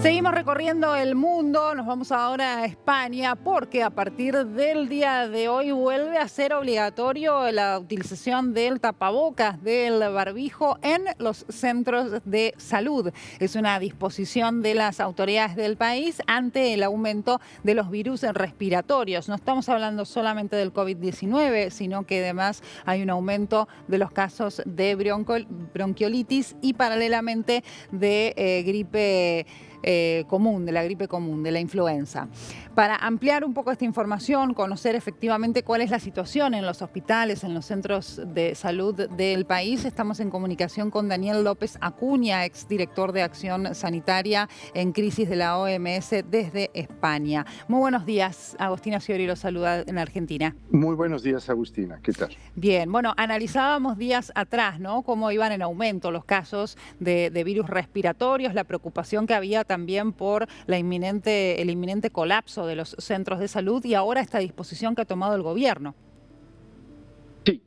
Seguimos recorriendo el mundo, nos vamos ahora a España porque a partir del día de hoy vuelve a ser obligatorio la utilización del tapabocas, del barbijo en los centros de salud. Es una disposición de las autoridades del país ante el aumento de los virus respiratorios. No estamos hablando solamente del COVID-19, sino que además hay un aumento de los casos de bronquiolitis y paralelamente de gripe común, de la gripe común, de la influenza. Para ampliar un poco esta información, conocer efectivamente cuál es la situación en los hospitales, en los centros de salud del país, estamos en comunicación con Daniel López Acuña, exdirector de Acción Sanitaria en Crisis de la OMS desde España. Muy buenos días, Agustina Sciori lo saluda en Argentina. Muy buenos días, Agustina. ¿Qué tal? Bien, bueno, analizábamos días atrás, ¿no?, cómo iban en aumento los casos de virus respiratorios, la preocupación que había también por el inminente colapso de los centros de salud y ahora esta disposición que ha tomado el gobierno. Sí,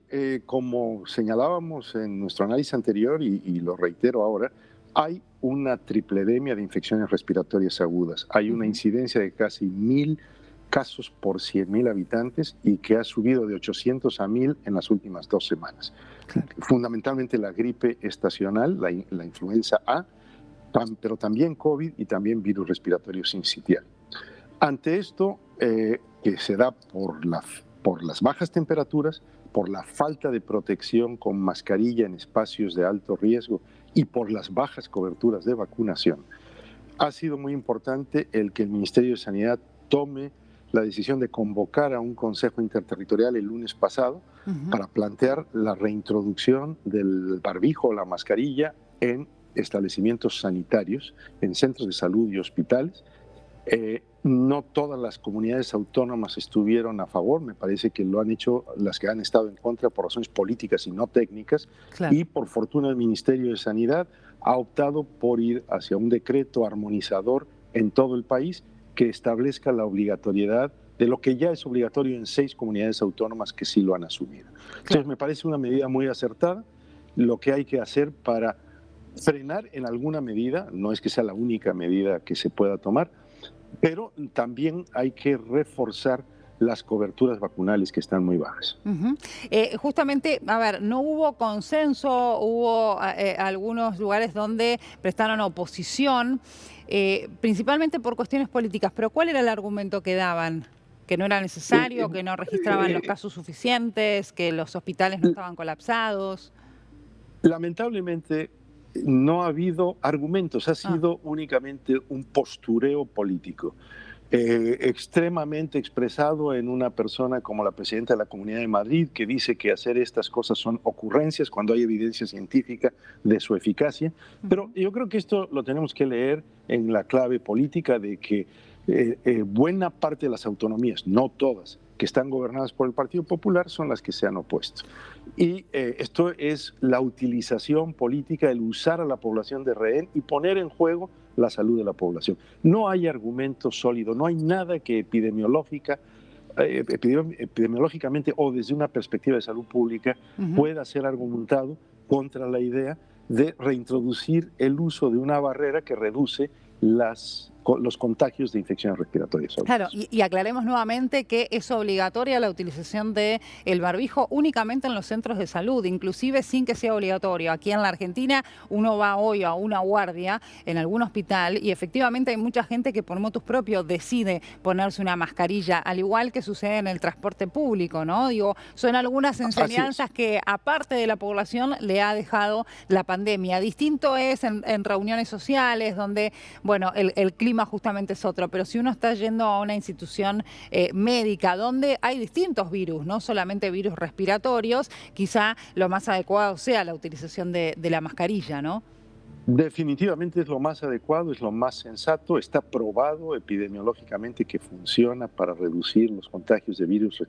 como señalábamos en nuestro análisis anterior y lo reitero ahora, hay una tripledemia de infecciones respiratorias agudas. Hay una incidencia de casi 1.000 casos por 100.000 habitantes y que ha subido de 800 a 1.000 en las últimas 2 semanas. Claro. Fundamentalmente la gripe estacional, la influenza A, pero también COVID y también virus respiratorio sincitial. Ante esto, que se da por las bajas temperaturas, por la falta de protección con mascarilla en espacios de alto riesgo y por las bajas coberturas de vacunación, ha sido muy importante el que el Ministerio de Sanidad tome la decisión de convocar a un consejo interterritorial el lunes pasado para plantear la reintroducción del barbijo o la mascarilla en establecimientos sanitarios, en centros de salud y hospitales. No todas las comunidades autónomas estuvieron a favor, me parece que lo han hecho las que han estado en contra por razones políticas y no técnicas, claro. Y por fortuna el Ministerio de Sanidad ha optado por ir hacia un decreto armonizador en todo el país que establezca la obligatoriedad de lo que ya es obligatorio en 6 comunidades autónomas que sí lo han asumido. Claro. Entonces me parece una medida muy acertada, lo que hay que hacer para frenar en alguna medida, no es que sea la única medida que se pueda tomar, pero también hay que reforzar las coberturas vacunales que están muy bajas. Justamente, a ver, no hubo consenso, hubo algunos lugares donde prestaron oposición, principalmente por cuestiones políticas, pero ¿cuál era el argumento que daban? ¿Que no era necesario, que no registraban los casos suficientes, que los hospitales no estaban colapsados? Lamentablemente no ha habido argumentos, ha sido únicamente un postureo político. Extremadamente expresado en una persona como la presidenta de la Comunidad de Madrid, que dice que hacer estas cosas son ocurrencias cuando hay evidencia científica de su eficacia. Pero yo creo que esto lo tenemos que leer en la clave política de que buena parte de las autonomías, no todas, que están gobernadas por el Partido Popular son las que se han opuesto. Y esto es la utilización política, el usar a la población de rehén y poner en juego la salud de la población. No hay argumento sólido, no hay nada que epidemiológicamente o desde una perspectiva de salud pública pueda ser argumentado contra la idea de reintroducir el uso de una barrera que reduce los contagios de infecciones respiratorias. Claro, y aclaremos nuevamente que es obligatoria la utilización del barbijo únicamente en los centros de salud, inclusive sin que sea obligatorio. Aquí en la Argentina uno va hoy a una guardia en algún hospital y efectivamente hay mucha gente que por motus propios decide ponerse una mascarilla, al igual que sucede en el transporte público, ¿no? Digo, son algunas enseñanzas que aparte de la población le ha dejado la pandemia. Distinto es en reuniones sociales donde, bueno, el clima justamente es otro, pero si uno está yendo a una institución médica donde hay distintos virus, no solamente virus respiratorios, quizá lo más adecuado sea la utilización de la mascarilla, ¿no? Definitivamente es lo más adecuado, es lo más sensato, está probado epidemiológicamente que funciona para reducir los contagios de virus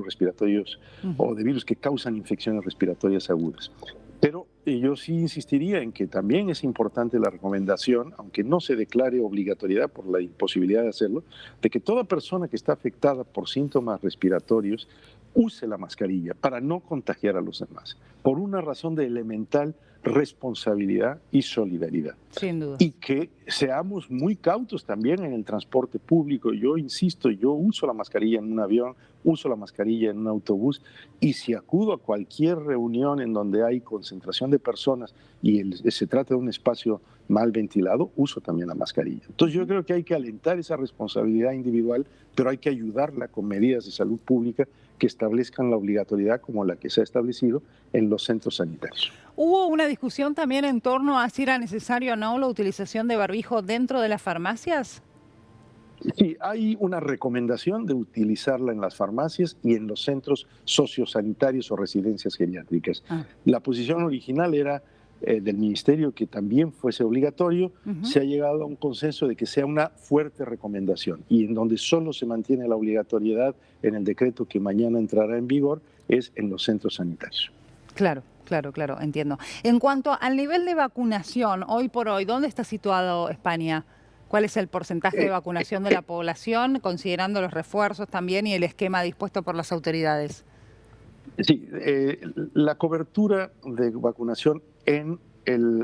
respiratorios o de virus que causan infecciones respiratorias agudas. Pero yo sí insistiría en que también es importante la recomendación, aunque no se declare obligatoriedad por la imposibilidad de hacerlo, de que toda persona que está afectada por síntomas respiratorios use la mascarilla para no contagiar a los demás, por una razón de elemental responsabilidad y solidaridad. Sin duda. Y que seamos muy cautos también en el transporte público. Yo insisto, yo uso la mascarilla en un avión, uso la mascarilla en un autobús, y si acudo a cualquier reunión en donde hay concentración de personas y se trata de un espacio mal ventilado, uso también la mascarilla. Entonces yo creo que hay que alentar esa responsabilidad individual, pero hay que ayudarla con medidas de salud pública que establezcan la obligatoriedad como la que se ha establecido en los centros sanitarios. ¿Hubo una discusión también en torno a si era necesario o no la utilización de barbijo dentro de las farmacias? Sí, hay una recomendación de utilizarla en las farmacias y en los centros sociosanitarios o residencias geriátricas. La posición original era del ministerio que también fuese obligatorio. Se ha llegado a un consenso de que sea una fuerte recomendación, y en donde solo se mantiene la obligatoriedad en el decreto que mañana entrará en vigor es en los centros sanitarios. Claro, entiendo. En cuanto al nivel de vacunación, hoy por hoy, ¿dónde está situado España? ¿Cuál es el porcentaje de vacunación de la población, considerando los refuerzos también y el esquema dispuesto por las autoridades? Sí, la cobertura de vacunación en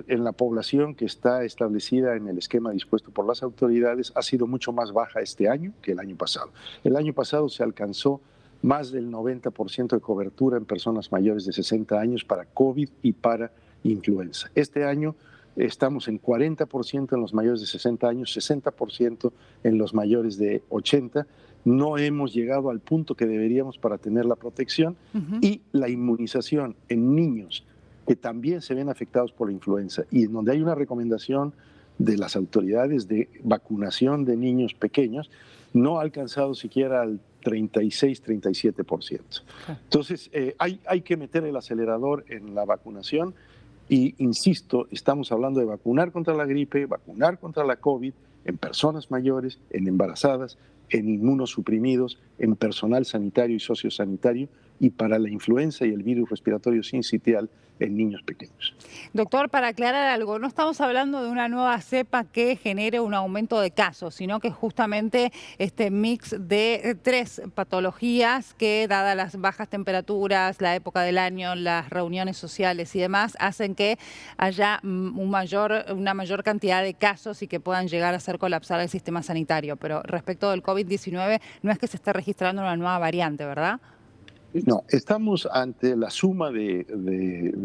la población que está establecida en el esquema dispuesto por las autoridades ha sido mucho más baja este año que el año pasado. El año pasado se alcanzó más del 90% de cobertura en personas mayores de 60 años para COVID y para influenza. Este año estamos en 40% en los mayores de 60 años, 60% en los mayores de 80. No hemos llegado al punto que deberíamos para tener la protección y la inmunización en niños que también se ven afectados por la influenza, y en donde hay una recomendación de las autoridades de vacunación de niños pequeños, no ha alcanzado siquiera al 36-37%. Entonces, hay que meter el acelerador en la vacunación y, insisto, estamos hablando de vacunar contra la gripe, vacunar contra la COVID en personas mayores, en embarazadas, en inmunosuprimidos, en personal sanitario y sociosanitario, y para la influenza y el virus respiratorio sincitial en niños pequeños. Doctor, para aclarar algo, no estamos hablando de una nueva cepa que genere un aumento de casos, sino que justamente este mix de 3 patologías que, dadas las bajas temperaturas, la época del año, las reuniones sociales y demás, hacen que haya una mayor cantidad de casos y que puedan llegar a hacer colapsar el sistema sanitario. Pero respecto del COVID-19, no es que se esté registrando una nueva variante, ¿verdad? No, estamos ante la suma de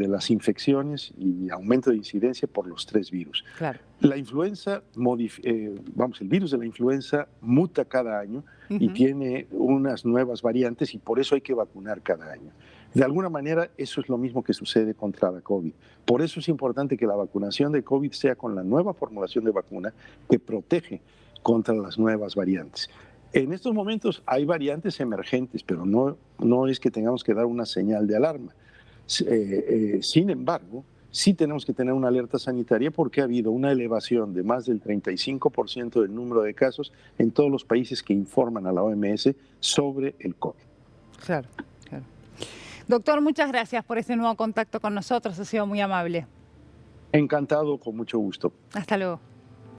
las infecciones y aumento de incidencia por los 3 virus. Claro. La influenza, el virus de la influenza muta cada año y tiene unas nuevas variantes, y por eso hay que vacunar cada año. De alguna manera, eso es lo mismo que sucede contra la COVID. Por eso es importante que la vacunación de COVID sea con la nueva formulación de vacuna que protege contra las nuevas variantes. En estos momentos hay variantes emergentes, pero no es que tengamos que dar una señal de alarma. Sin embargo, sí tenemos que tener una alerta sanitaria porque ha habido una elevación de más del 35% del número de casos en todos los países que informan a la OMS sobre el COVID. Claro. Doctor, muchas gracias por este nuevo contacto con nosotros. Ha sido muy amable. Encantado, con mucho gusto. Hasta luego.